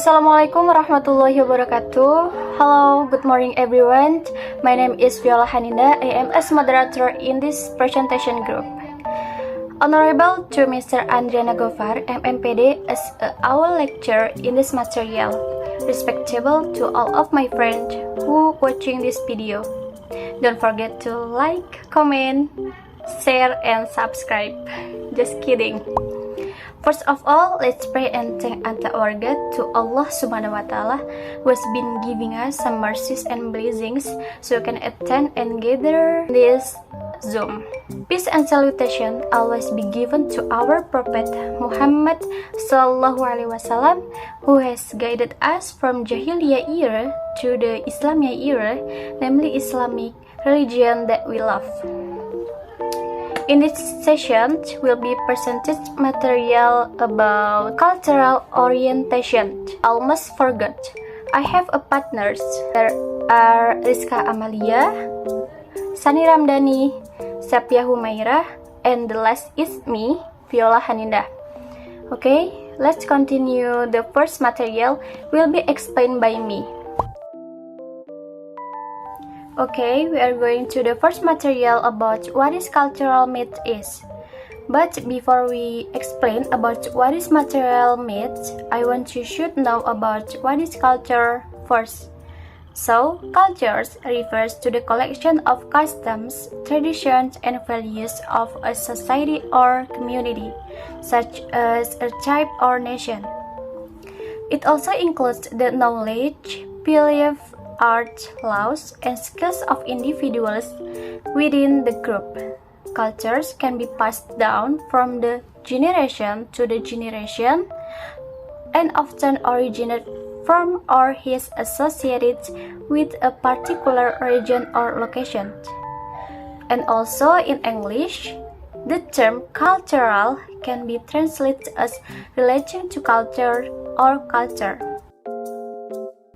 Assalamualaikum warahmatullahi wabarakatuh. Hello, good morning everyone. My name is Viola Haninda. I am as moderator in this presentation group. Honorable to Mr. Andriana Gofar, MMPD, as our lecturer in this material. Respectable to all of my friends who watching this video. Don't forget to like, comment, share, and subscribe. Just kidding. First of all, let's pray and thank our God to Allah Subhanahu wa Ta'ala who has been giving us some mercies and blessings so we can attend and gather this Zoom. Peace and salutation always be given to our Prophet Muhammad Sallallahu Alaihi Wasallam who has guided us from Jahiliyah era to the Islamic era, namely Islamic religion that we love. In this session, will be presented material about cultural orientation. Almost forgot. I have a partners. There are Rizka Amalia, Sani Ramdhani, Sapia Humaira, and the last is me, Viola Haninda. Okay, let's continue. The first material will be explained by me. Okay, we are going to the first material about what is cultural myth is. But before we explain about what is material myth, I want you should know about what is culture first. So, cultures refers to the collection of customs, traditions, and values of a society or community, such as a tribe or nation. It also includes the knowledge, belief, art, laws, and skills of individuals within the group. Cultures can be passed down from the generation to the generation and often originate from or is associated with a particular region or location. And also in English, the term cultural can be translated as relation to culture or culture.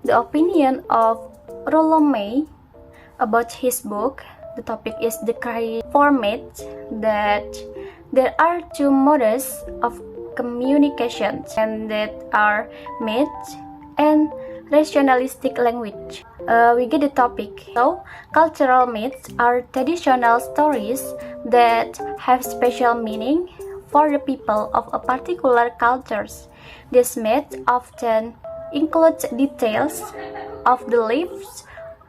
The opinion of Rollo May about his book, the topic is the cry for myth, that there are two modes of communication and that are myth and rationalistic language. We get the topic. So, cultural myths are traditional stories that have special meaning for the people of a particular culture. These myths often include details of the lives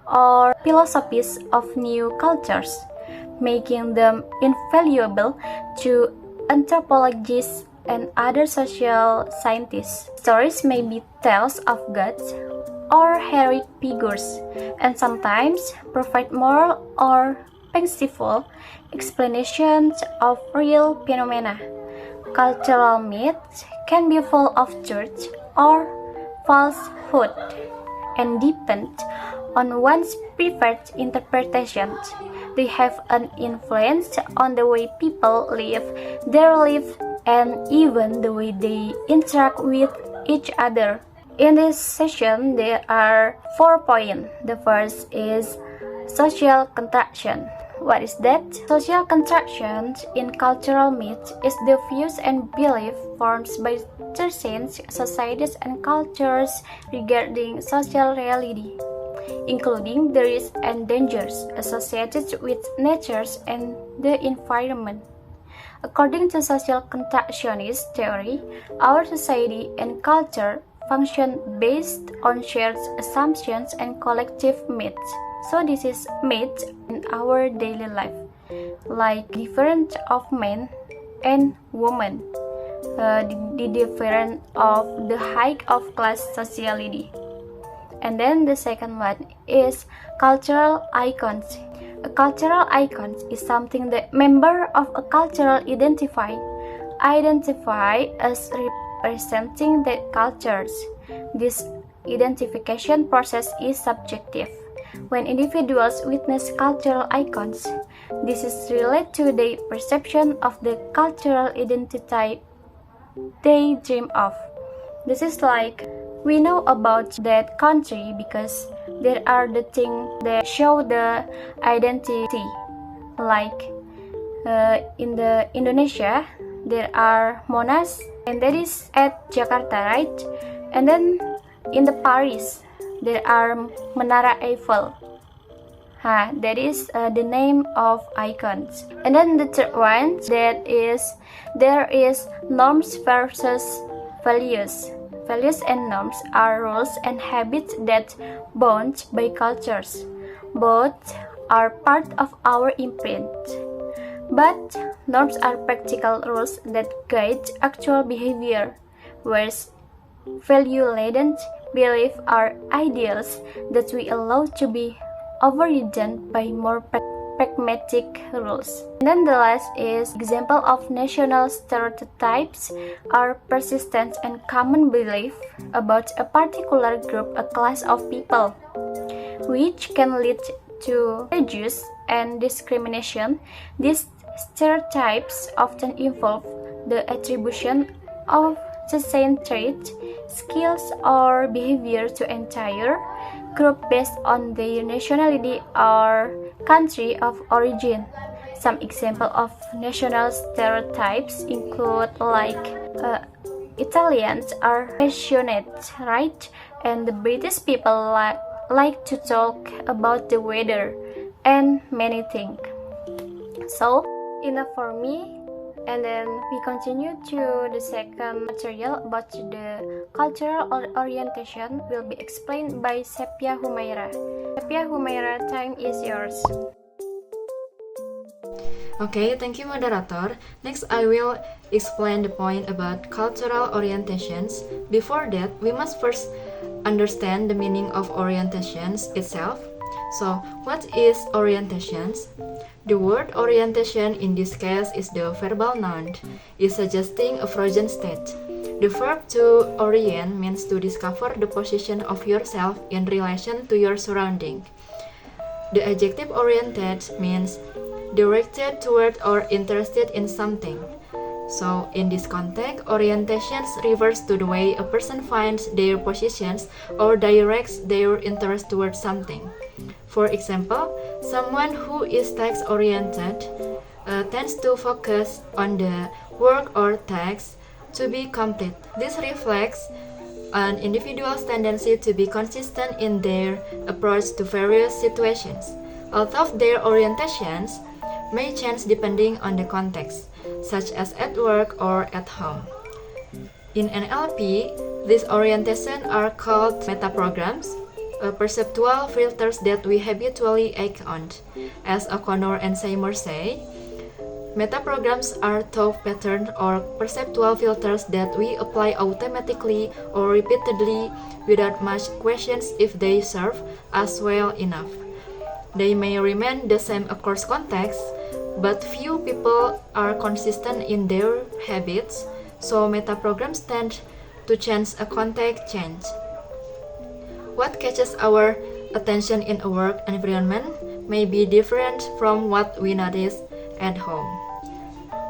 or philosophies of new cultures, making them invaluable to anthropologists and other social scientists. Stories may be tales of gods or heroic figures, and sometimes provide moral or fanciful explanations of real phenomena. Cultural myths can be full of truth or falsehood and depend on one's preferred interpretations. They have an influence on the way people live their life and even the way they interact with each other. In this session, there are 4 points. The first is social contraction. What is that? Social contraction in cultural myths is the views and beliefs formed by certain societies and cultures regarding social reality, including the risks and dangers associated with nature and the environment. According to social contractionist theory, our society and culture function based on shared assumptions and collective myths. So this is myth in our daily life, like difference of men and women, the difference of the height of class sociality. And then the second one is cultural icons. A cultural icon is something that member of a cultural identify as representing the cultures. This identification process is subjective. When individuals witness cultural icons, this is related to their perception of the cultural identity they dream of. This is like we know about that country because there are the things that show the identity. Like in the Indonesia, there are Monas, and that is at Jakarta, right? And then In the Paris, there are Menara Eiffel. That is the name of icons. And then the third one, there is norms versus values. Values and norms are rules and habits that bound by cultures. Both are part of our imprint. But norms are practical rules that guide actual behavior, whereas value-laden beliefs are ideals that we allow to be overridden by more pragmatic rules. And then the last is example of national stereotypes are persistent and common belief about a particular group, a class of people, which can lead to prejudice and discrimination. These stereotypes often involve the attribution of the same trait, skills, or behavior to entire group based on their nationality or country of origin. Some examples of national stereotypes include Italians are passionate, right? And the British people like to talk about the weather and many things. So, enough for me. And then we continue to the second material about the cultural orientation will be explained by Sepia Humaira. Sepia Humaira, time is yours. Okay, thank you, moderator. Next, I will explain the point about cultural orientations. Before that, we must first understand the meaning of orientations itself. So, what is orientations? The word orientation in this case is the verbal noun, is suggesting a frozen state. The verb to orient means to discover the position of yourself in relation to your surrounding. The adjective oriented means directed toward or interested in something. So, in this context, orientations refers to the way a person finds their positions or directs their interest towards something. For example, someone who is task-oriented tends to focus on the work or task to be complete. This reflects an individual's tendency to be consistent in their approach to various situations. Although their orientations may change depending on the context, such as at work or at home. In NLP, these orientations are called metaprograms, perceptual filters that we habitually act on. As O'Connor and Seymour say, metaprograms are thought patterns or perceptual filters that we apply automatically or repeatedly without much questions if they serve us well enough. They may remain the same across contexts, but few people are consistent in their habits, so metaprograms tend to change a context change. What catches our attention in a work environment may be different from what we notice at home.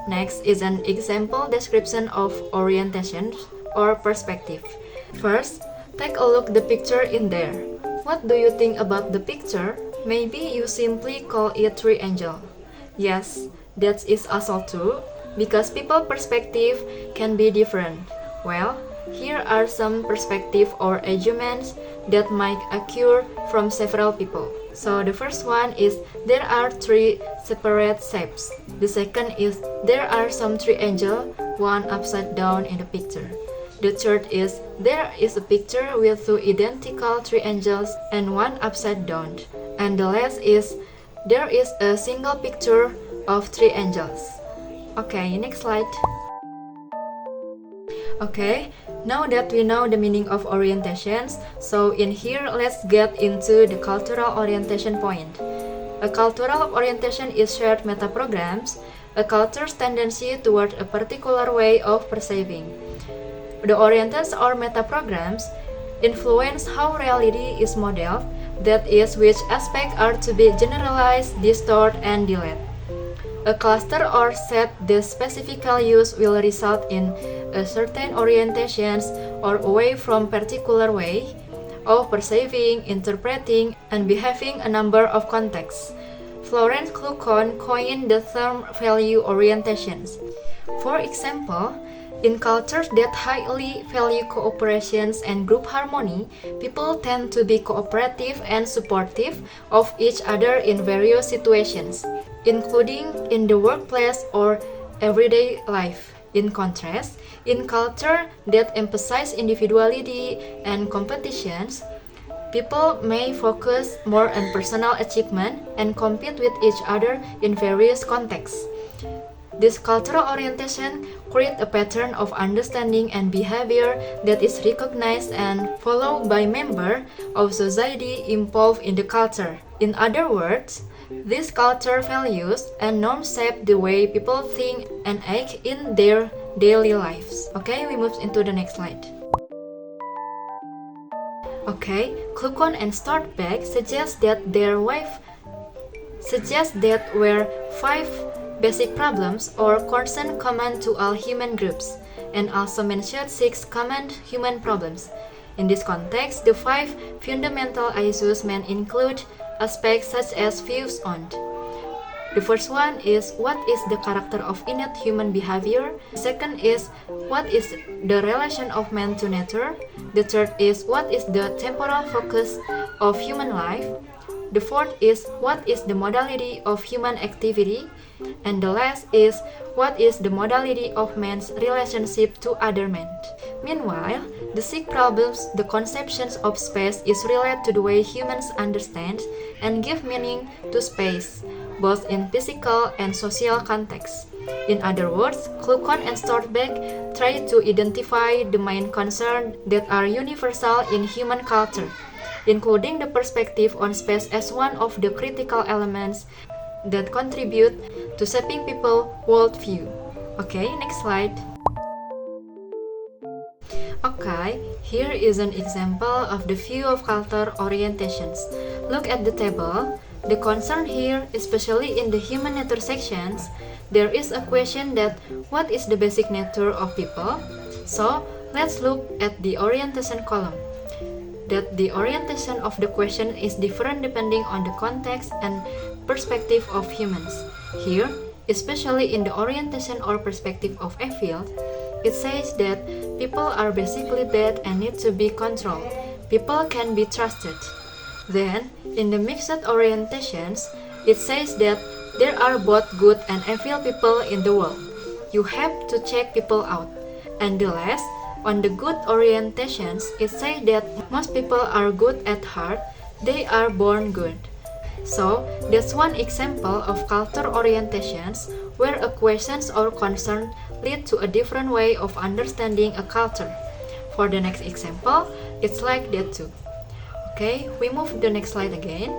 Next is an example description of orientation or perspective. First, take a look at the picture in there. What do you think about the picture? Maybe you simply call it triangle. Yes, that is also true, because people's perspective can be different. Well, here are some perspective or arguments that might occur from several people. So the first one is there are three separate shapes. The second is there are some triangles, one upside down in the picture. The third is there is a picture with two identical triangles and one upside down. And the last is there is a single picture of triangles. Okay, next slide. Okay, now that we know the meaning of orientations, so in here let's get into the cultural orientation point. A cultural orientation is shared metaprograms, a culture's tendency toward a particular way of perceiving. The orientations or metaprograms influence how reality is modeled, that is, which aspects are to be generalized, distorted, and deleted. A cluster or set the specific values will result in a certain orientations or away from particular way of perceiving, interpreting, and behaving a number of contexts. Florence Kluckhohn coined the term value orientations. For example, in cultures that highly value cooperation and group harmony, people tend to be cooperative and supportive of each other in various situations, including in the workplace or everyday life. In contrast, in culture that emphasize individuality and competitions, people may focus more on personal achievement and compete with each other in various contexts. This cultural orientation creates a pattern of understanding and behavior that is recognized and followed by members of society involved in the culture. In other words, these culture values and norms shape the way people think and act in their daily lives. Okay, we move into the next slide. Okay, Kluckhohn and Stortbeck suggest that there were 5 basic problems or concerns common to all human groups, and also mentioned 6 common human problems. In this context, the 5 fundamental issues may include aspects such as views on. The first one is what is the character of innate human behavior. The second is what is the relation of man to nature. The third is what is the temporal focus of human life. The fourth is what is the modality of human activity. And the last is what is the modality of man's relationship to other men. Meanwhile, the 6 problems, the conceptions of space is related to the way humans understand and give meaning to space, both in physical and social contexts. In other words, Kluckhohn and Stortbeck try to identify the main concerns that are universal in human culture, including the perspective on space as one of the critical elements that contribute to shaping people's worldview. Okay, next slide. Okay, here is an example of the view of culture orientations. Look at the table. The concern here, especially in the human nature sections, there is a question that what is the basic nature of people? So, let's look at the orientation column. That the orientation of the question is different depending on the context and perspective of humans. Here, especially in the orientation or perspective of a field, it says that people are basically bad and need to be controlled. People can be trusted. Then, in the mixed orientations, it says that there are both good and evil people in the world. You have to check people out. And the last, on the good orientations, it says that most people are good at heart, they are born good. So, that's one example of culture orientations where a questions or concern lead to a different way of understanding a culture. For the next example, it's like that too. Okay, we move to the next slide again.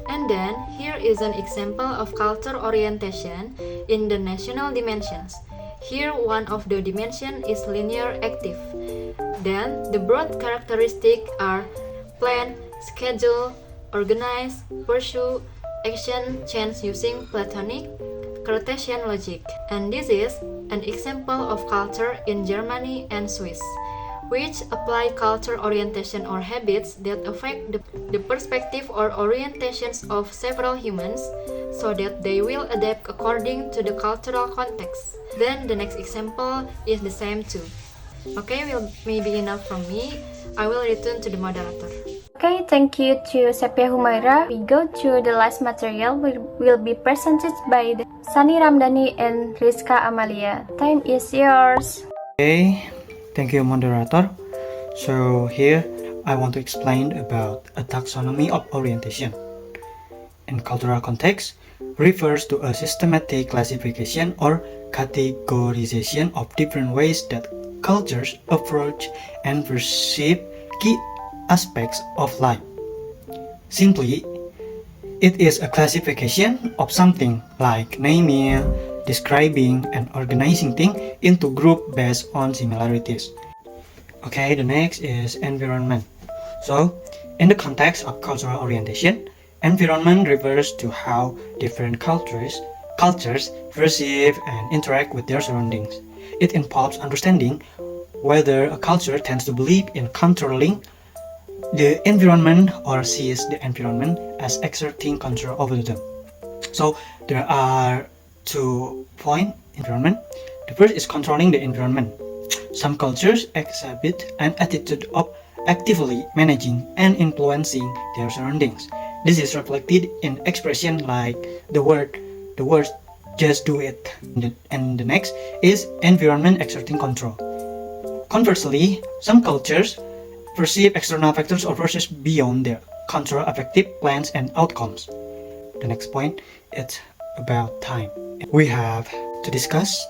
And then, here is an example of culture orientation in the national dimensions. Here, one of the dimensions is linear active. Then, the broad characteristics are plan, schedule, organize, pursue, action, change using Platonic, Cartesian logic. And this is an example of culture in Germany and Swiss, which apply culture orientation or habits that affect the perspective or orientations of several humans so that they will adapt according to the cultural context. Then the next example is the same too. Okay, will maybe enough from me. I will return to the moderator. Okay, thank you to Sepia Humaira. We go to the last material will be presented by Sani Ramdhani and Rizka Amalia. Time is yours. Okay, thank you, moderator. So here I want to explain about a taxonomy of orientation. In cultural context, refers to a systematic classification or categorization of different ways that cultures approach and perceive key aspects of life. Simply, it is a classification of something like naming, describing, and organizing things into groups based on similarities. Okay, the next is environment. So, in the context of cultural orientation, environment refers to how different cultures perceive and interact with their surroundings. It involves understanding whether a culture tends to believe in controlling the environment or sees the environment as exerting control over them. So there are 2 point environment. The first is controlling the environment. Some cultures exhibit an attitude of actively managing and influencing their surroundings. This is reflected in expression like the words just do it. And the next is environment exerting control. Conversely, some cultures perceive external factors or forces beyond their control affecting plans and outcomes. The next point is about time. We have to discuss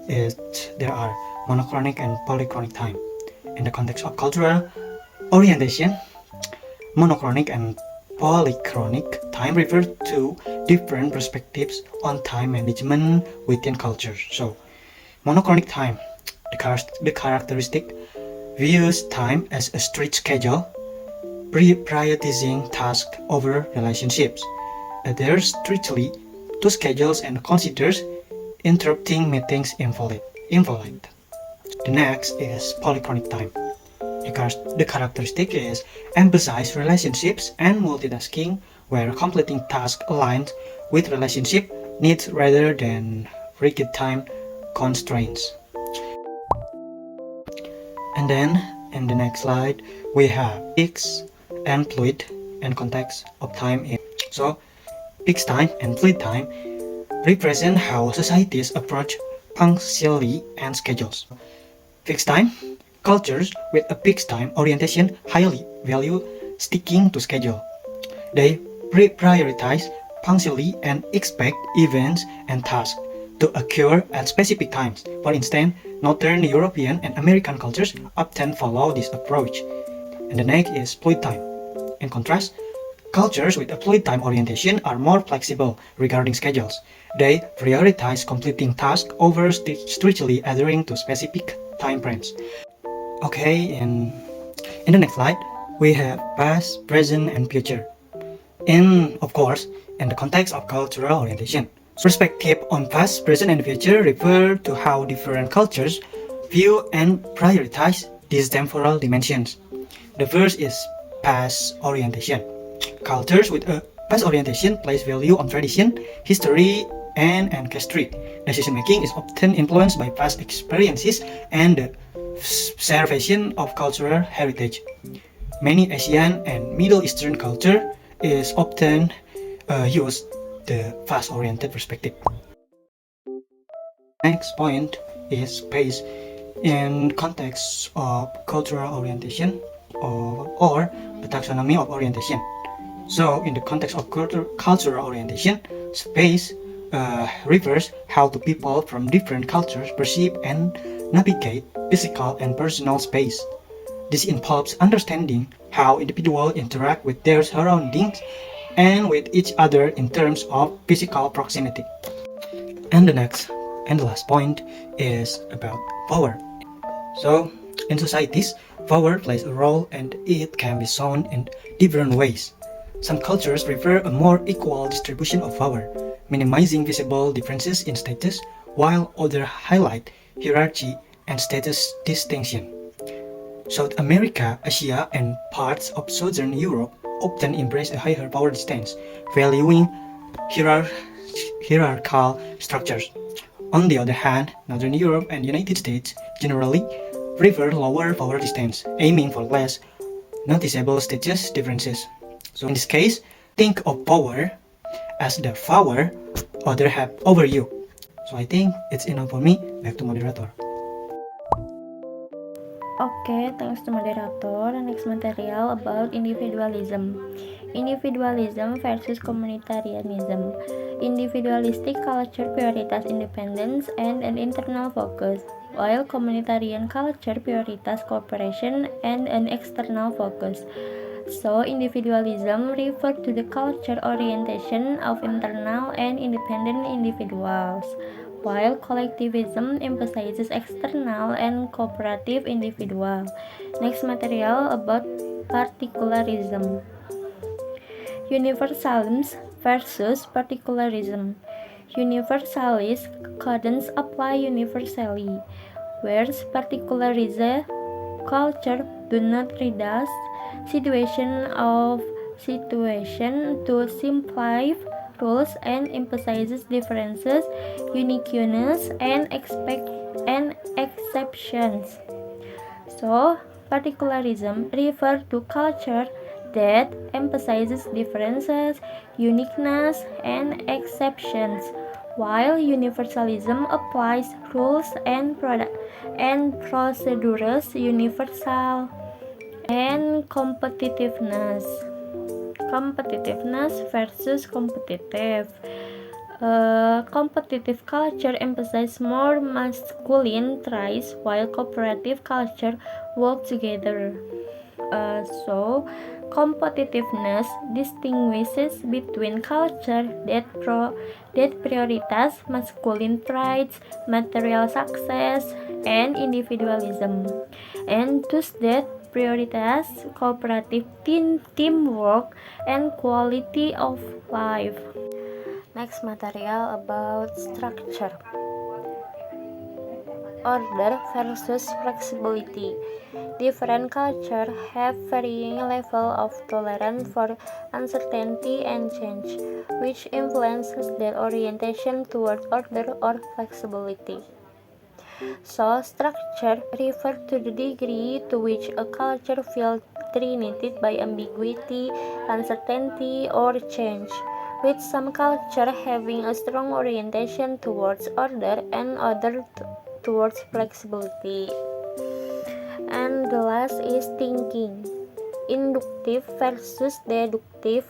is there are monochronic and polychronic time. In the context of cultural orientation, monochronic and polychronic time refer to different perspectives on time management within cultures. So, monochronic time, the characteristic views time as a strict schedule, prioritizing tasks over relationships. Adheres strictly to schedules and considers interrupting meetings invalid. The next is polychronic time. The characteristic is emphasize relationships and multitasking, where completing tasks aligns with relationship needs rather than rigid time constraints. And then in the next slide we have fixed and fluid and context of time. So fixed time and fluid time represent how societies approach punctuality and schedules. Fixed time cultures with a fixed time orientation highly value sticking to schedule. They prioritize punctuality and expect events and tasks to occur at specific times. For instance, Northern European and American cultures often follow this approach. And the next is fluid time. In contrast, cultures with a fluid time orientation are more flexible regarding schedules. They prioritize completing tasks over strictly adhering to specific time frames. Okay, in the next slide, we have past, present, and future. Of course, in the context of cultural orientation, perspective on past, present, and future refer to how different cultures view and prioritize these temporal dimensions. The first is past orientation. Cultures with a past orientation place value on tradition, history, and ancestry. Decision making is often influenced by past experiences and the preservation of cultural heritage. Many Asian and Middle Eastern culture is often use the past-oriented perspective. Next point is space in context of cultural orientation or the taxonomy of orientation. So in the context of cultural orientation, space refers how the people from different cultures perceive and navigate physical and personal space. This involves understanding how individuals interact with their surroundings and with each other in terms of physical proximity. And the last point is about power. So, in societies, power plays a role and it can be shown in different ways. Some cultures prefer a more equal distribution of power, minimizing visible differences in status, while others highlight hierarchy and status distinction. South America, Asia, and parts of Southern Europe often embrace a higher power stance, valuing hierarchical structures. On the other hand, Northern Europe and United States generally prefer lower power stance, aiming for less noticeable status differences. So in this case, think of power as the power others have over you. So I think it's enough for me. Back to moderator. Okay, thanks to moderator. The next material about individualism. Individualism versus communitarianism. Individualistic culture prioritize independence and an internal focus, while communitarian culture prioritize cooperation and an external focus. So, individualism refers to the culture orientation of internal and independent individuals, while collectivism emphasizes external and cooperative individual. Next material about particularism. Universalism versus particularism. Universalist couldn't apply universally, whereas particularism culture do not reduce situation to simplify rules and emphasizes differences, uniqueness, and exceptions. So, particularism refers to culture that emphasizes differences, uniqueness, and exceptions, while universalism applies rules and procedures universal. And competitiveness versus competitive. Competitive culture emphasizes more masculine traits, while cooperative culture work together. So, competitiveness distinguishes between culture that prioritize masculine traits, material success, and individualism, and those that prioritize cooperative teamwork and quality of life. Next material about structure. Order versus flexibility. Different cultures have varying level of tolerance for uncertainty and change, which influences their orientation toward order or flexibility. So, structure refers to the degree to which a culture feels threatened by ambiguity, uncertainty, or change, with some culture having a strong orientation towards order and others towards flexibility. And the last is thinking. Inductive versus deductive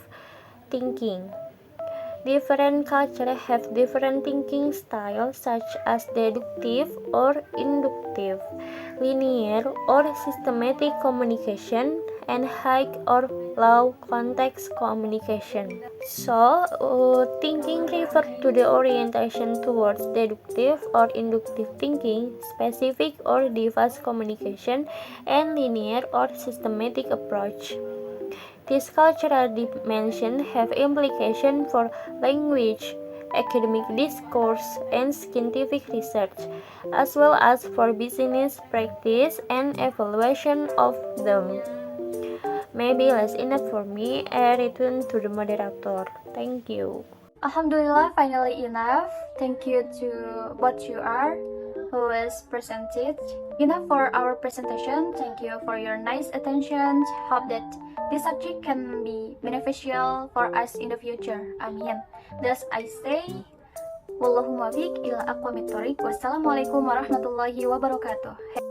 thinking. Different cultures have different thinking styles, such as deductive or inductive, linear or systematic communication, and high or low context communication. So, thinking refers to the orientation towards deductive or inductive thinking, specific or diffuse communication, and linear or systematic approach. These cultural dimensions have implications for language, academic discourse, and scientific research, as well as for business practice and evaluation of them. Maybe that's enough for me. I return to the moderator. Thank you. Alhamdulillah, finally enough. Thank you to both you are who is presented. Enough for our presentation. Thank you for your nice attention. Hope that this subject can be beneficial for us in the future. Amin. Thus I say, Wallahumma biq ila aqwamit thoriq. Wassalamualaikum warahmatullahi wabarakatuh.